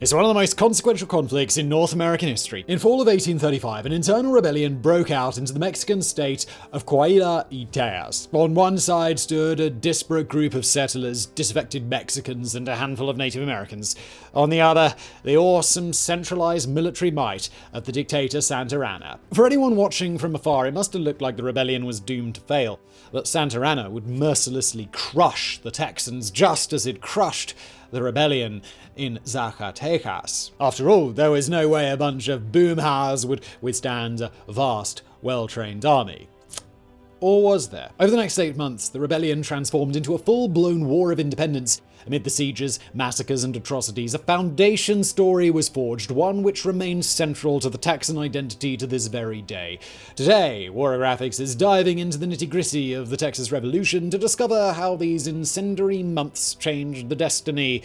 It's one of the most consequential conflicts in North American history. In fall of 1835, an internal rebellion broke out into the Mexican state of Coahuila y Tejas. On one side stood a disparate group of settlers, disaffected Mexicans, and a handful of Native Americans. On the other, the awesome centralized military might of the dictator Santa Anna. For anyone watching from afar, it must have looked like the rebellion was doomed to fail, that Santa Anna would mercilessly crush the Texans just as it crushed the rebellion in Zacatecas. After all, there was no way a bunch of boomers would withstand a vast, well-trained army. Or was there? Over the next 8 months, the rebellion transformed into a full-blown war of independence. Amid the sieges, massacres, and atrocities, a foundation story was forged, one which remains central to the Texan identity to this very day. Today, Warographics is diving into the nitty-gritty of the Texas Revolution to discover how these incendiary months changed the destiny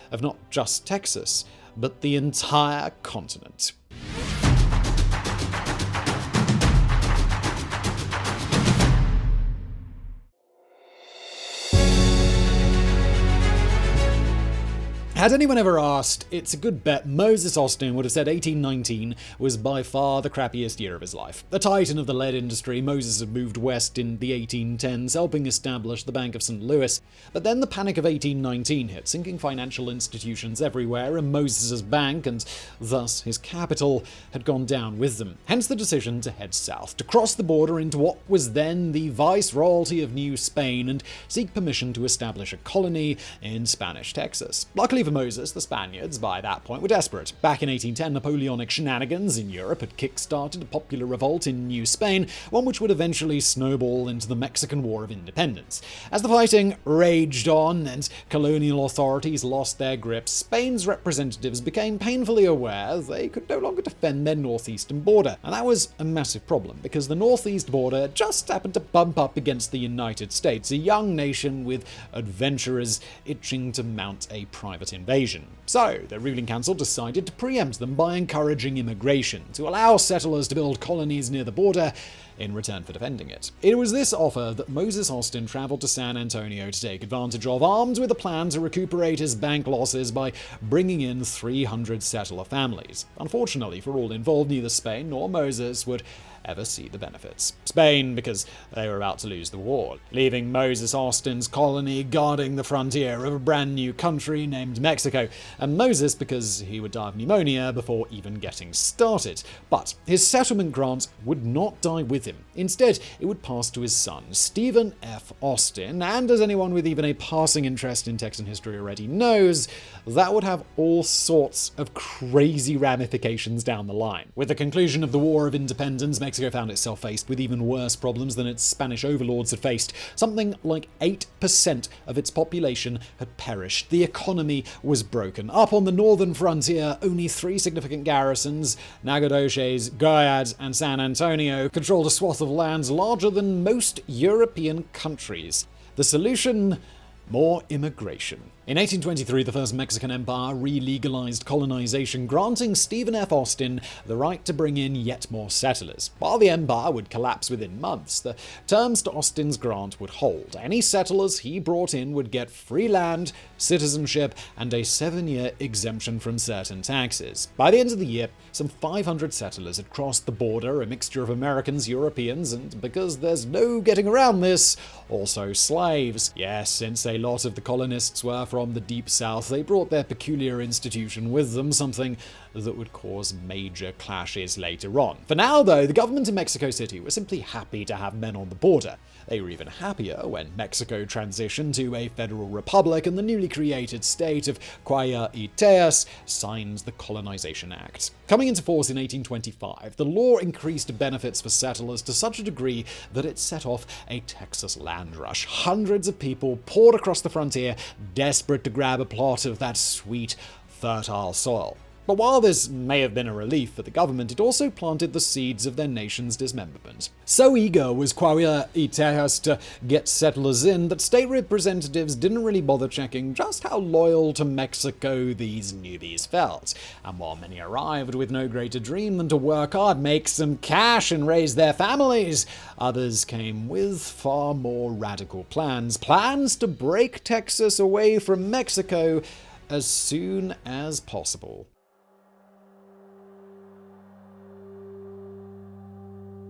of not just Texas, but the entire continent. Had anyone ever asked, it's a good bet Moses Austin would have said 1819 was by far the crappiest year of his life. A titan of the lead industry, Moses had moved west in the 1810s, helping establish the Bank of St. Louis. But then the Panic of 1819 hit, sinking financial institutions everywhere, and Moses' bank, and thus his capital, had gone down with them. Hence the decision to head south, to cross the border into what was then the Viceroyalty of New Spain, and seek permission to establish a colony in Spanish Texas. Luckily for Moses, the Spaniards, by that point, were desperate. Back in 1810, Napoleonic shenanigans in Europe had kick-started a popular revolt in New Spain, one which would eventually snowball into the Mexican War of Independence. As the fighting raged on and colonial authorities lost their grip, Spain's representatives became painfully aware they could no longer defend their northeastern border. And that was a massive problem, because the northeast border just happened to bump up against the United States, a young nation with adventurers itching to mount a private invasion. So, the ruling council decided to preempt them by encouraging immigration, to allow settlers to build colonies near the border in return for defending it. It was this offer that Moses Austin traveled to San Antonio to take advantage of, armed with a plan to recuperate his bank losses by bringing in 300 settler families. Unfortunately for all involved, neither Spain nor Moses would ever see the benefits. Spain, because they were about to lose the war, leaving Moses Austin's colony guarding the frontier of a brand new country named Mexico, and Moses because he would die of pneumonia before even getting started. But his settlement grant would not die with him. Instead, it would pass to his son, Stephen F. Austin, and as anyone with even a passing interest in Texan history already knows, that would have all sorts of crazy ramifications down the line. With the conclusion of the War of Independence, Mexico found itself faced with even worse problems than its Spanish overlords had faced. Something like 8% of its population had perished. The economy was broken. Up on the northern frontier, only 3 significant garrisons, Nacogdoches, Goliad, and San Antonio, controlled a swath of lands larger than most European countries. The solution? More immigration. In 1823, the First Mexican Empire re-legalized colonization, granting Stephen F. Austin the right to bring in yet more settlers. While the empire would collapse within months, the terms to Austin's grant would hold. Any settlers he brought in would get free land, citizenship, and a 7-year exemption from certain taxes. By the end of the year, some 500 settlers had crossed the border, a mixture of Americans, Europeans, and because there's no getting around this, also slaves. Yes, since a lot of the colonists were from the Deep South, they brought their peculiar institution with them, something that would cause major clashes later on. For now, though, the government in Mexico City was simply happy to have men on the border. They were even happier when Mexico transitioned to a federal republic and the newly created state of Coahuila y Tejas signed the Colonization Act. Coming into force in 1825, the law increased benefits for settlers to such a degree that it set off a Texas land rush. Hundreds of people poured across the frontier, desperate to grab a plot of that sweet, fertile soil. But while this may have been a relief for the government, it also planted the seeds of their nation's dismemberment. So eager was Coahuila y Tejas to get settlers in that state representatives didn't really bother checking just how loyal to Mexico these newbies felt. And while many arrived with no greater dream than to work hard, make some cash, and raise their families, others came with far more radical plans. Plans to break Texas away from Mexico as soon as possible.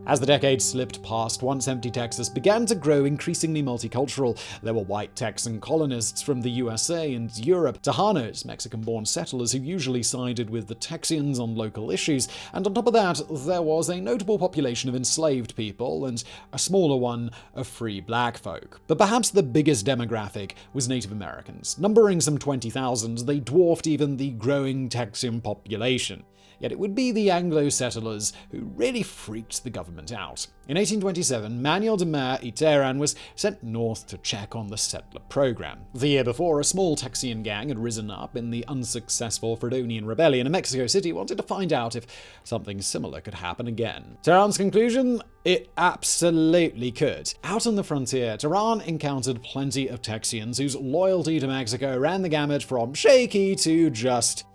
As the decades slipped past, once-empty Texas began to grow increasingly multicultural. There were white Texan colonists from the USA and Europe, Tejanos, Mexican-born settlers who usually sided with the Texians on local issues, and on top of that, there was a notable population of enslaved people and a smaller one of free black folk. But perhaps the biggest demographic was Native Americans. Numbering some 20,000, they dwarfed even the growing Texian population. Yet it would be the Anglo settlers who really freaked the government out. In 1827, Manuel de Mer y Terán was sent north to check on the settler program. The year before, a small Texian gang had risen up in the unsuccessful Fredonian Rebellion, and Mexico City wanted to find out if something similar could happen again. Terán's conclusion? It absolutely could. Out on the frontier, Terán encountered plenty of Texians whose loyalty to Mexico ran the gamut from shaky to just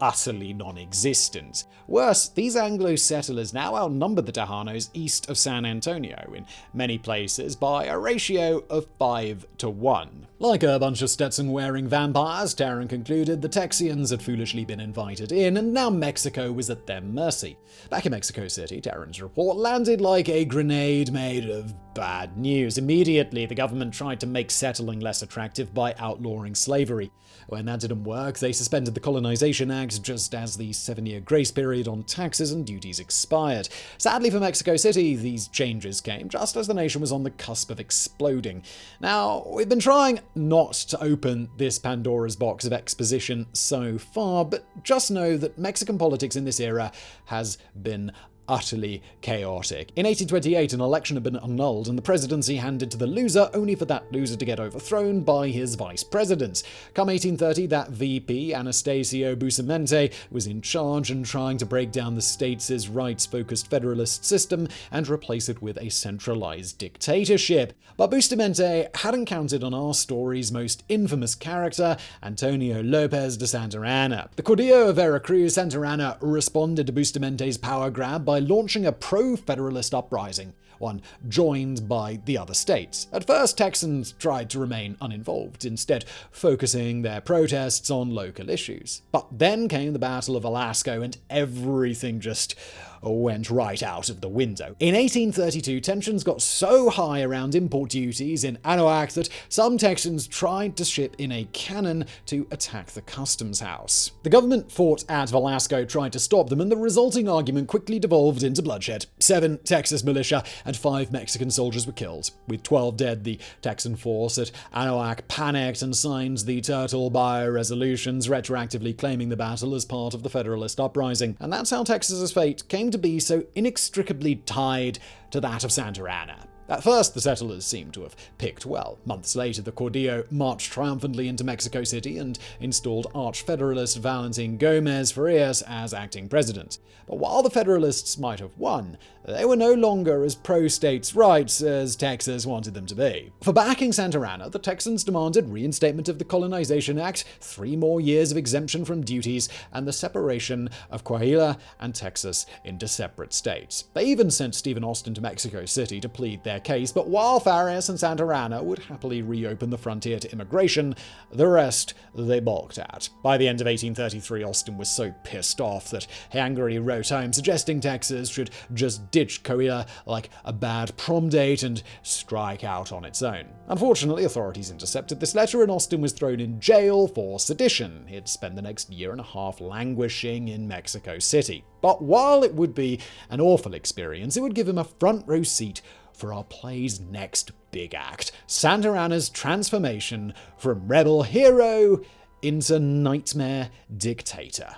utterly non-existent. Worse, these Anglo settlers now outnumbered the Tejanos east of San Antonio, in many places by a ratio of 5 to 1. Like a bunch of Stetson-wearing vampires, Terán concluded the Texians had foolishly been invited in, and now Mexico was at their mercy. Back in Mexico City, Terán's report landed like a grenade made of bad news. Immediately, the government tried to make settling less attractive by outlawing slavery. When that didn't work, they suspended the Colonization Act just as the 7-year grace period on taxes and duties expired. Sadly for Mexico City, these changes came just as the nation was on the cusp of exploding. Now, we've been trying not to open this Pandora's box of exposition so far, but just know that Mexican politics in this era has been utterly chaotic. In 1828, an election had been annulled and the presidency handed to the loser, only for that loser to get overthrown by his vice president. Come 1830, that VP, Anastasio Bustamante, was in charge and trying to break down the state's rights-focused federalist system and replace it with a centralized dictatorship. But Bustamante hadn't counted on our story's most infamous character, Antonio Lopez de Santa Anna. The Caudillo of Veracruz, Santa Anna responded to Bustamante's power grab by launching a pro-federalist uprising, one joined by the other states. At first, Texans tried to remain uninvolved, instead focusing their protests on local issues. But then came the Battle of Velasco, and everything just went right out of the window. In 1832, tensions got so high around import duties in Anahuac that some Texans tried to ship in a cannon to attack the customs house. The government fought at Velasco, tried to stop them, and the resulting argument quickly devolved into bloodshed. 7 Texas militia and 5 Mexican soldiers were killed. With 12 dead, the Texan force at Anahuac panicked and signed the Turtle Bayou resolutions, retroactively claiming the battle as part of the Federalist uprising. And that's how Texas's fate came to be so inextricably tied to that of Santa Anna. At first, the settlers seemed to have picked well. Months later, the Caudillo marched triumphantly into Mexico City and installed arch-federalist Valentin Gomez Farias as acting president. But while the Federalists might have won, they were no longer as pro-states' rights as Texas wanted them to be. For backing Santa Anna, the Texans demanded reinstatement of the Colonization Act, 3 more years of exemption from duties, and the separation of Coahuila and Texas into separate states. They even sent Stephen Austin to Mexico City to plead their case, but while Farias and Santa Anna would happily reopen the frontier to immigration, the rest they balked at. By the end of 1833, Austin was so pissed off that he angrily wrote home suggesting Texas should just ditch Coahuila like a bad prom date and strike out on its own. Unfortunately, authorities intercepted this letter and Austin was thrown in jail for sedition. He'd spend the next year and a half languishing in Mexico City. But while it would be an awful experience, it would give him a front row seat for our play's next big act, Santa Anna's transformation from rebel hero into nightmare dictator.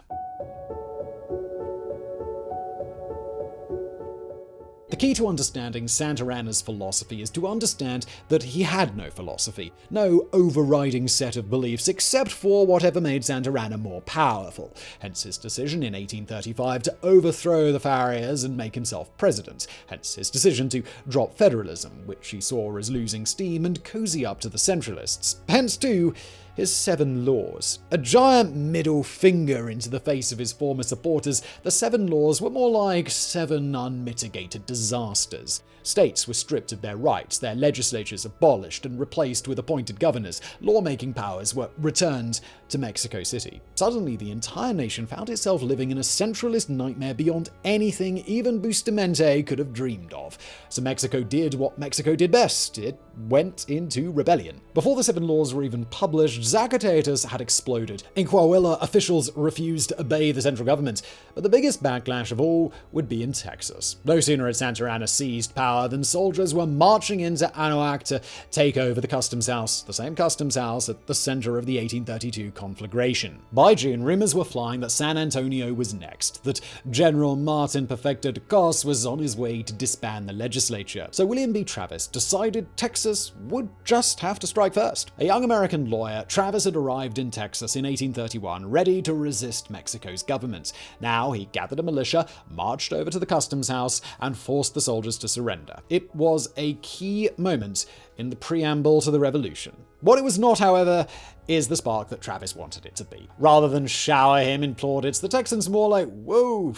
The key to understanding Santa Anna's philosophy is to understand that he had no philosophy, no overriding set of beliefs except for whatever made Santa Anna more powerful, hence his decision in 1835 to overthrow the Farias and make himself president, hence his decision to drop federalism, which he saw as losing steam, and cozy up to the centralists, hence too his 7 laws. A giant middle finger into the face of his former supporters, the 7 laws were more like 7 unmitigated disasters. States were stripped of their rights, their legislatures abolished and replaced with appointed governors, lawmaking powers were returned to Mexico City. Suddenly, the entire nation found itself living in a centralist nightmare beyond anything even Bustamante could have dreamed of. So Mexico did what Mexico did best. It went into rebellion. Before the 7 laws were even published, Zacatecas had exploded. In Coahuila, officials refused to obey the central government. But the biggest backlash of all would be in Texas. No sooner had Santa Anna seized power than soldiers were marching into Anahuac to take over the customs house, the same customs house at the center of the 1832 conflagration. By June, rumors were flying that San Antonio was next, that General Martin Perfecto de Cos was on his way to disband the legislature. So William B. Travis decided Texas would just have to strike first. A young American lawyer, Travis had arrived in Texas in 1831, ready to resist Mexico's government. Now he gathered a militia, marched over to the customs house, and forced the soldiers to surrender. It was a key moment in the preamble to the revolution. What it was not, however, is the spark that Travis wanted it to be. Rather than shower him in plaudits, the Texans were more like, whoa,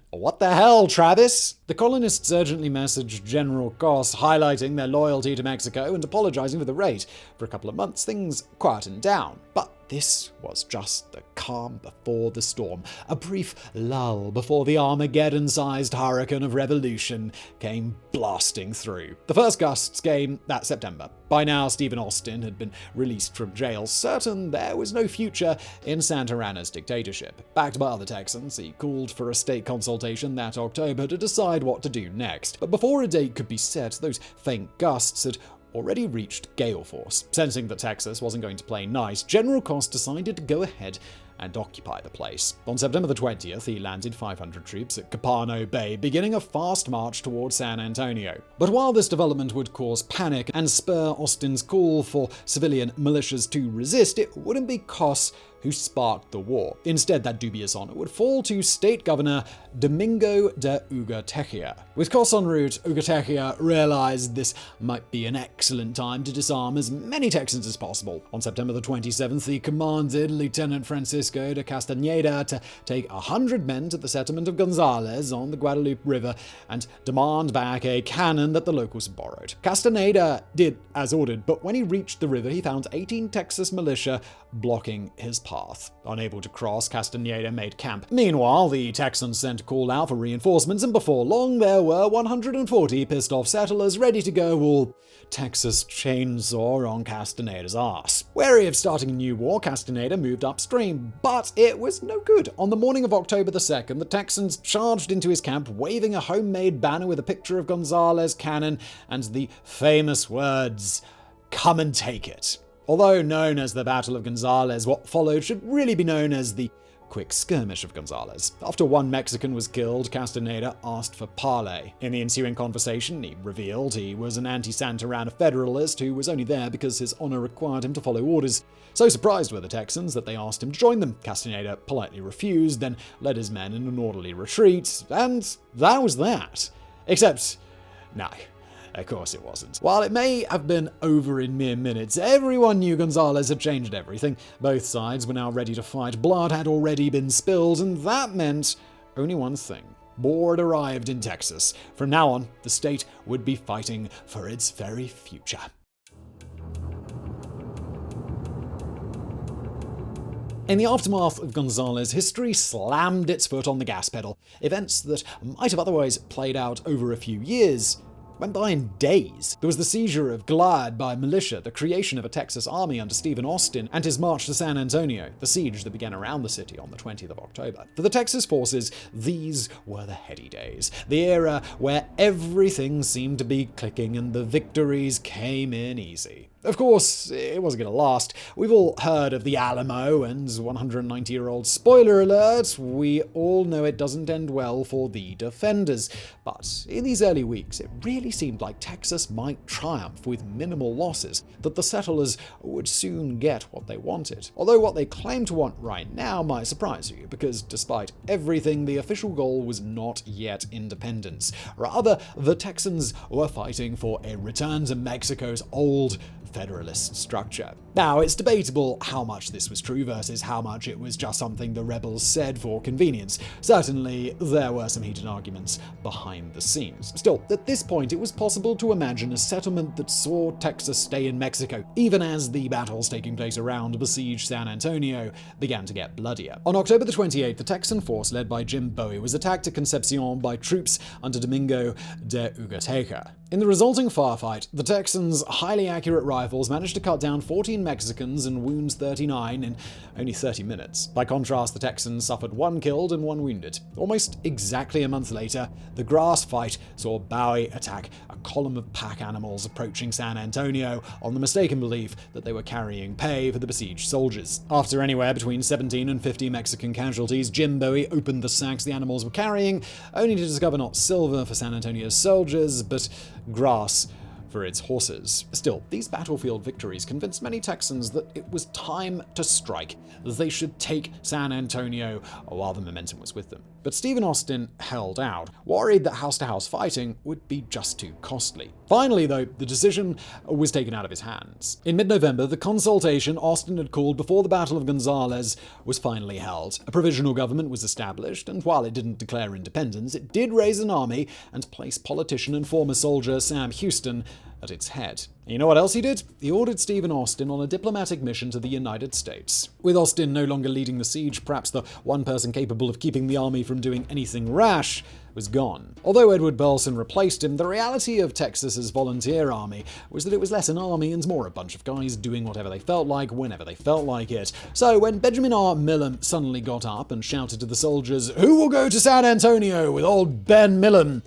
what the hell, Travis? The colonists urgently messaged General Cos, highlighting their loyalty to Mexico and apologizing for the raid. For a couple of months, things quietened down. But this was just the calm before the storm, a brief lull before the Armageddon-sized hurricane of revolution came blasting through. The first gusts came that September. By now, Stephen Austin had been released from jail, certain there was no future in Santa Anna's dictatorship. Backed by other Texans, he called for a state consultation that October to decide what to do next. But before a date could be set, those faint gusts had already reached gale force. Sensing that Texas wasn't going to play nice, General Cos decided to go ahead and occupy the place. On September the 20th, he landed 500 troops at Copano Bay, beginning a fast march towards San Antonio. But while this development would cause panic and spur Austin's call for civilian militias to resist, it wouldn't be Cos who sparked the war. Instead, that dubious honor would fall to State Governor Domingo de Ugartechea. With Cos en route, Ugartechea realized this might be an excellent time to disarm as many Texans as possible. On September the 27th, he commanded Lieutenant Francisco de Castañeda to take 100 men to the settlement of Gonzales on the Guadalupe River and demand back a cannon that the locals had borrowed. Castañeda did as ordered, but when he reached the river, he found 18 Texas militia blocking his path. Unable to cross, Castañeda made camp. Meanwhile, the Texans sent a call out for reinforcements, and before long there were 140 pissed-off settlers ready to go all Texas chainsaw on Castañeda's ass. Wary of starting a new war, Castañeda moved upstream, but it was no good. On the morning of October the 2nd, the Texans charged into his camp, waving a homemade banner with a picture of Gonzales' cannon and the famous words, "Come and take it." Although known as the Battle of Gonzales, what followed should really be known as the Quick Skirmish of Gonzales. After one Mexican was killed, Castañeda asked for parley. In the ensuing conversation, he revealed he was an anti-Santa Anna Federalist who was only there because his honor required him to follow orders. So surprised were the Texans that they asked him to join them. Castañeda politely refused, then led his men in an orderly retreat, and that was that. Except, no. Of course it wasn't. While it may have been over in mere minutes, everyone knew Gonzales had changed everything. Both sides were now ready to fight. Blood had already been spilled, and that meant only one thing. War had arrived in Texas. From now on, the state would be fighting for its very future. In the aftermath of Gonzales, history slammed its foot on the gas pedal. Events that might have otherwise played out over a few years went by in days. There was the seizure of Goliad by militia, the creation of a Texas army under Stephen Austin, and his march to San Antonio, the siege that began around the city on the 20th of October. For the Texas forces, these were the heady days, the era where everything seemed to be clicking and the victories came in easy. Of course, it wasn't going to last. We've all heard of the Alamo and 190-year-old. Spoiler alert, we all know it doesn't end well for the defenders. But in these early weeks, it really seemed like Texas might triumph with minimal losses, that the settlers would soon get what they wanted. Although what they claim to want right now might surprise you, because despite everything, the official goal was not yet independence. Rather, the Texans were fighting for a return to Mexico's old Federalist structure. Now, it's debatable how much this was true versus how much it was just something the rebels said for convenience. Certainly, there were some heated arguments behind the scenes. Still, at this point, it was possible to imagine a settlement that saw Texas stay in Mexico, even as the battles taking place around besieged San Antonio began to get bloodier. On October the 28th, the Texan force led by Jim Bowie was attacked at Concepcion by troops under Domingo de Ugartechea. In the resulting firefight, the Texans' highly accurate rifles managed to cut down 14 Mexicans and wound 39 in only 30 minutes. By contrast, the Texans suffered 1 killed and 1 wounded. Almost exactly a month later, the grass fight saw Bowie attack a column of pack animals approaching San Antonio on the mistaken belief that they were carrying pay for the besieged soldiers. After anywhere between 17 and 50 Mexican casualties, Jim Bowie opened the sacks the animals were carrying, only to discover not silver for San Antonio's soldiers, but grass for its horses. Still, these battlefield victories convinced many Texans that it was time to strike, that they should take San Antonio while the momentum was with them. But Stephen Austin held out, worried that house-to-house fighting would be just too costly. Finally, though, the decision was taken out of his hands. In mid-November, the consultation Austin had called before the Battle of Gonzales was finally held. A provisional government was established, and while it didn't declare independence, it did raise an army and place politician and former soldier Sam Houston at its head. And you know what else he did? He ordered Stephen Austin on a diplomatic mission to the United States. With Austin no longer leading the siege, perhaps the one person capable of keeping the army from doing anything rash was gone. Although Edward Burleson replaced him, the reality of Texas's volunteer army was that it was less an army and more a bunch of guys doing whatever they felt like, whenever they felt like it. So when Benjamin R. Milam suddenly got up and shouted to the soldiers, "Who will go to San Antonio with old Ben Milam?"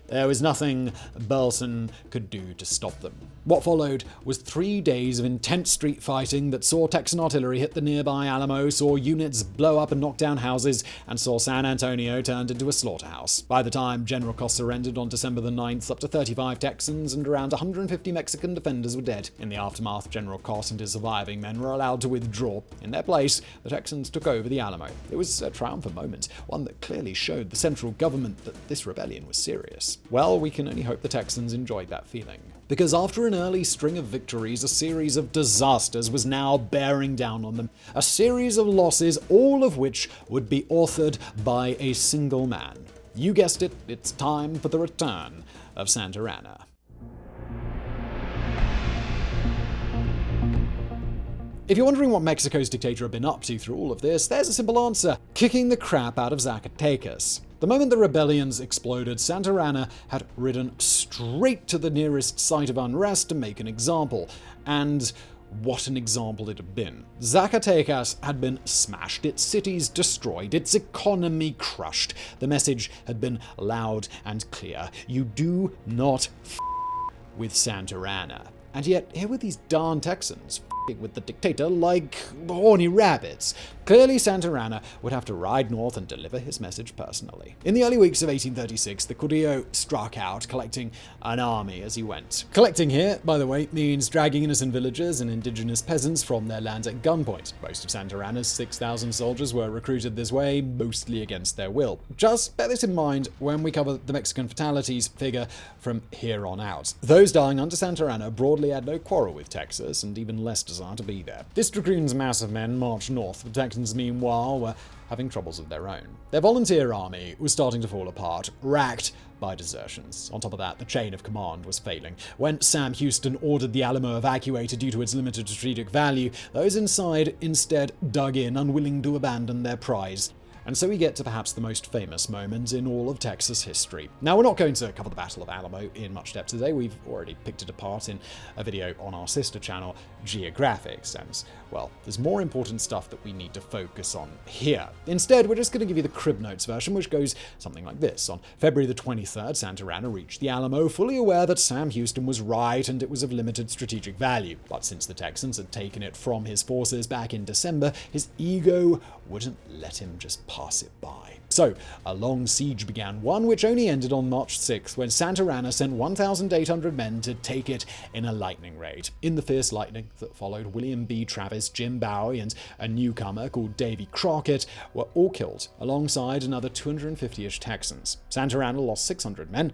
there was nothing Burleson could do to stop them. What followed was 3 days of intense street fighting that saw Texan artillery hit the nearby Alamo, saw units blow up and knock down houses, and saw San Antonio turned into a slaughterhouse. By the time General Coss surrendered on December the 9th, up to 35 Texans and around 150 Mexican defenders were dead. In the aftermath, General Coss and his surviving men were allowed to withdraw. In their place, the Texans took over the Alamo. It was a triumphant moment, one that clearly showed the central government that this rebellion was serious. Well, we can only hope the Texans enjoyed that feeling. Because after an early string of victories, a series of disasters was now bearing down on them. A series of losses, all of which would be authored by a single man. You guessed it, it's time for the return of Santa Anna. If you're wondering what Mexico's dictator had been up to through all of this, there's a simple answer: kicking the crap out of Zacatecas. The moment the rebellions exploded, Santa Anna had ridden straight to the nearest site of unrest to make an example. And what an example it had been. Zacatecas had been smashed, its cities destroyed, its economy crushed. The message had been loud and clear: you do not with Santa Anna. And yet, here were these darn Texans with the dictator like horny rabbits. Clearly, Santa Anna would have to ride north and deliver his message personally. In the early weeks of 1836, the Carrillo struck out, collecting an army as he went. Collecting here, by the way, means dragging innocent villagers and indigenous peasants from their lands at gunpoint. Most of Santa Anna's 6,000 soldiers were recruited this way, mostly against their will. Just bear this in mind when we cover the Mexican fatalities figure from here on out. Those dying under Santa Anna broadly had no quarrel with Texas, and even less desire to be there. This dragoon's mass of men marched north. The Texans, meanwhile, were having troubles of their own. Their volunteer army was starting to fall apart, racked by desertions. On top of that, the chain of command was failing. When Sam Houston ordered the Alamo evacuated due to its limited strategic value, those inside instead dug in, unwilling to abandon their prize. And so we get to perhaps the most famous moment in all of Texas history. Now, we're not going to cover the Battle of Alamo in much depth today. We've already picked it apart in a video on our sister channel, Geographics, and, well, there's more important stuff that we need to focus on here. Instead, we're just going to give you the Crib Notes version, which goes something like this. On February the 23rd, Santa Anna reached the Alamo, fully aware that Sam Houston was right and it was of limited strategic value. But since the Texans had taken it from his forces back in December, his ego wouldn't let him just pass it by. So, a long siege began, one which only ended on March 6th, when Santa Anna sent 1,800 men to take it in a lightning raid. In the fierce lightning that followed, William B. Travis, Jim Bowie, and a newcomer called Davy Crockett were all killed, alongside another 250-ish Texans. Santa Anna lost 600 men,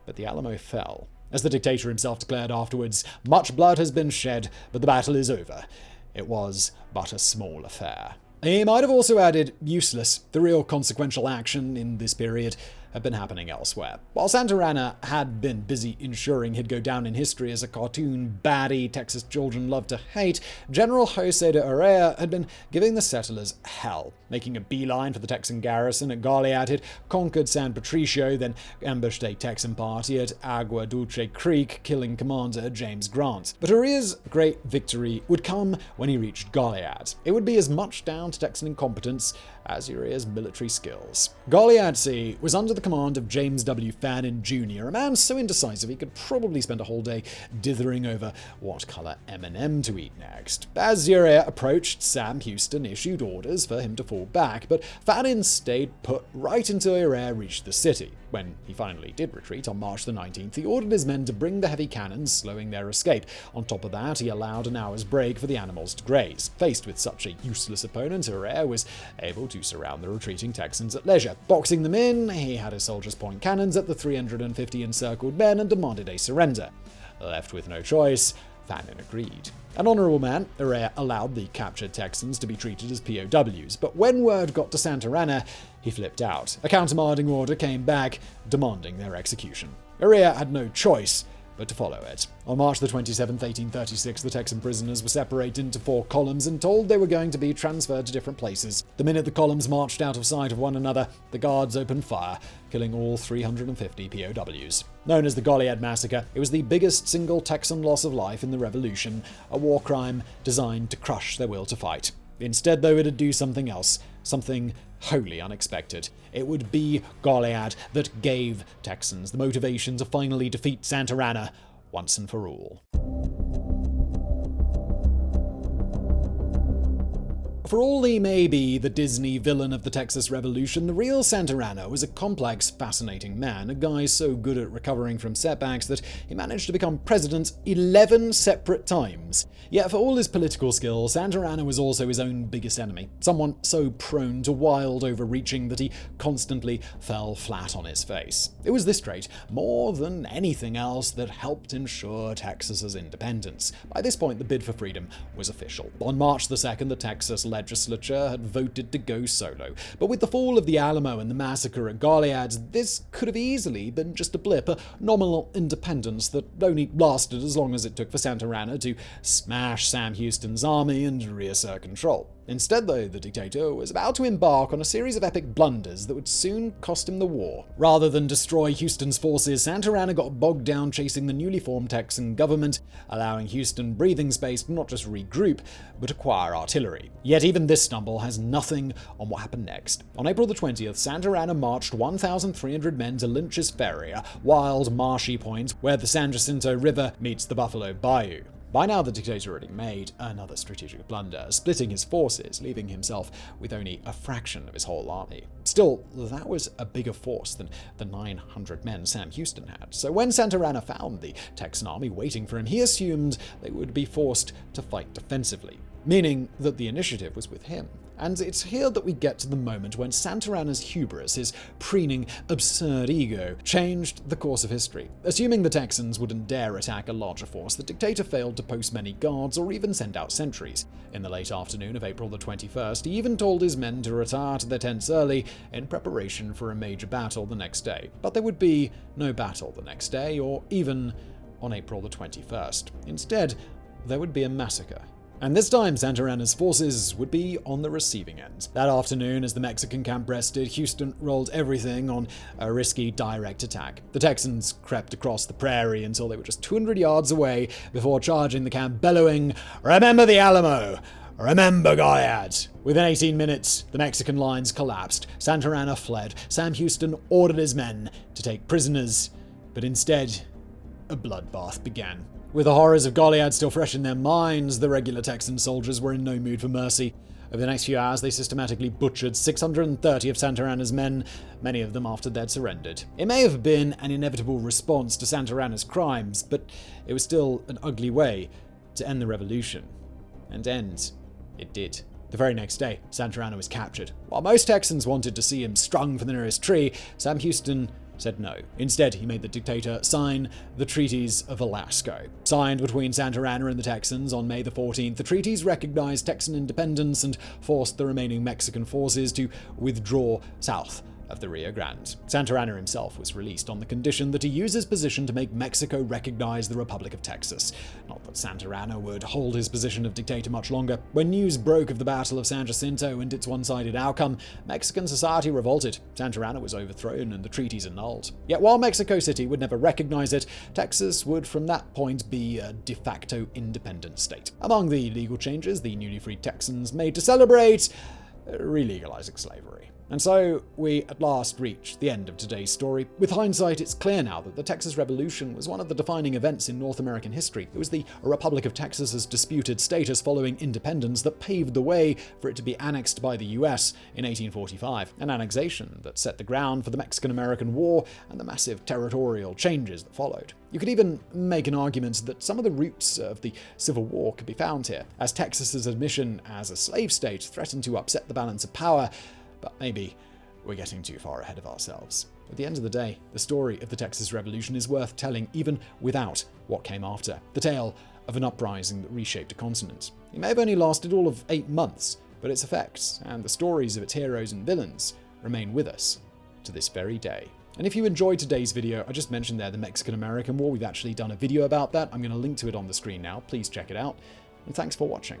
but the Alamo fell. As the dictator himself declared afterwards, "Much blood has been shed, but the battle is over. It was but a small affair." He might have also added useless. The real consequential action in this period had been happening elsewhere. While Santa Anna had been busy ensuring he'd go down in history as a cartoon baddie Texas children loved to hate, General José de Urrea had been giving the settlers hell. Making a beeline for the Texan garrison at Goliad, he'd conquered San Patricio, then ambushed a Texan party at Agua Dulce Creek, killing Commander James Grant. But Urrea's great victory would come when he reached Goliad. It would be as much down to Texan incompetence as Urrea's military skills. Goliad Sea was under the command of James W. Fannin Jr., a man so indecisive he could probably spend a whole day dithering over what color M&M to eat next. As Urrea approached, Sam Houston issued orders for him to fall back, but Fannin stayed put right until Urrea reached the city. When he finally did retreat on March the 19th, he ordered his men to bring the heavy cannons, slowing their escape. On top of that, he allowed an hour's break for the animals to graze. Faced with such a useless opponent, Urrea was able to surround the retreating Texans at leisure. Boxing them in, he had his soldiers point cannons at the 350 encircled men and demanded a surrender. Left with no choice, Fannin agreed. An honorable man, Urrea allowed the captured Texans to be treated as POWs, but when word got to Santa Anna, he flipped out. A countermanding order came back, demanding their execution. Urrea had no choice but to follow it. On March the 27th, 1836, the Texan prisoners were separated into 4 columns and told they were going to be transferred to different places. The minute the columns marched out of sight of one another, the guards opened fire, killing all 350 POWs. Known as the Goliad Massacre, it was the biggest single Texan loss of life in the Revolution, a war crime designed to crush their will to fight. Instead, though, it'd do something else, something wholly unexpected. It would be Goliad that gave Texans the motivation to finally defeat Santa Anna once and for all. For all he may be the Disney villain of the Texas Revolution, the real Santa Anna was a complex, fascinating man, a guy so good at recovering from setbacks that he managed to become president 11 separate times. Yet for all his political skills, Santa Anna was also his own biggest enemy, someone so prone to wild overreaching that he constantly fell flat on his face. It was this trait, more than anything else, that helped ensure Texas's independence. By this point, the bid for freedom was official. On March the 2nd, the Texas legislature had voted to go solo. But with the fall of the Alamo and the massacre at Goliad, this could have easily been just a blip, a nominal independence that only lasted as long as it took for Santa Anna to smash Sam Houston's army and reassert control. Instead, though, the dictator was about to embark on a series of epic blunders that would soon cost him the war. Rather than destroy Houston's forces, Santa Anna got bogged down chasing the newly formed Texan government, allowing Houston breathing space to not just regroup, but acquire artillery. Yet even this stumble has nothing on what happened next. On April the 20th, Santa Anna marched 1,300 men to Lynch's Ferry, a wild, marshy point where the San Jacinto River meets the Buffalo Bayou. By now, the dictator already made another strategic blunder, splitting his forces, leaving himself with only a fraction of his whole army. Still, that was a bigger force than the 900 men Sam Houston had. So when Santa Anna found the Texan army waiting for him, he assumed they would be forced to fight defensively, meaning that the initiative was with him. And it's here that we get to the moment when Santa Anna's hubris, his preening, absurd ego, changed the course of history. Assuming the Texans wouldn't dare attack a larger force, the dictator failed to post many guards or even send out sentries. In the late afternoon of April the 21st, he even told his men to retire to their tents early in preparation for a major battle the next day. But there would be no battle the next day, or even on April the 21st. Instead, there would be a massacre. And this time, Santa Anna's forces would be on the receiving end. That afternoon, as the Mexican camp rested, Houston rolled everything on a risky direct attack. The Texans crept across the prairie until they were just 200 yards away before charging the camp, bellowing, "Remember the Alamo! Remember Goliad!" Within 18 minutes, the Mexican lines collapsed. Santa Anna fled. Sam Houston ordered his men to take prisoners, but instead, a bloodbath began. With the horrors of Goliad still fresh in their minds, the regular Texan soldiers were in no mood for mercy. Over the next few hours, they systematically butchered 630 of Santa Anna's men, many of them after they'd surrendered. It may have been an inevitable response to Santa Anna's crimes, but it was still an ugly way to end the revolution. And end it did. The very next day, Santa Anna was captured. While most Texans wanted to see him strung from the nearest tree, Sam Houston said no. Instead, he made the dictator sign the Treaties of Velasco. Signed between Santa Anna and the Texans on May the 14th, the treaties recognized Texan independence and forced the remaining Mexican forces to withdraw south of the Rio Grande. Santa Anna himself was released on the condition that he use his position to make Mexico recognize the Republic of Texas. Not that Santa Anna would hold his position of dictator much longer. When news broke of the Battle of San Jacinto and its one-sided outcome, Mexican society revolted. Santa Anna was overthrown and the treaties annulled. Yet while Mexico City would never recognize it, Texas would from that point be a de facto independent state. Among the legal changes the newly freed Texans made to celebrate, relegalizing slavery. And so we at last reach the end of today's story. With hindsight, it's clear now that the Texas Revolution was one of the defining events in North American history. It was the Republic of Texas's disputed status following independence that paved the way for it to be annexed by the US in 1845, an annexation that set the ground for the Mexican-American War and the massive territorial changes that followed. You could even make an argument that some of the roots of the Civil War could be found here, as Texas's admission as a slave state threatened to upset the balance of power. But maybe we're getting too far ahead of ourselves. At the end of the day, the story of the Texas Revolution is worth telling even without what came after. The tale of an uprising that reshaped a continent. It may have only lasted all of 8 months, but its effects and the stories of its heroes and villains remain with us to this very day. And if you enjoyed today's video, I just mentioned there the Mexican-American War. We've actually done a video about that. I'm going to link to it on the screen now. Please check it out. And thanks for watching.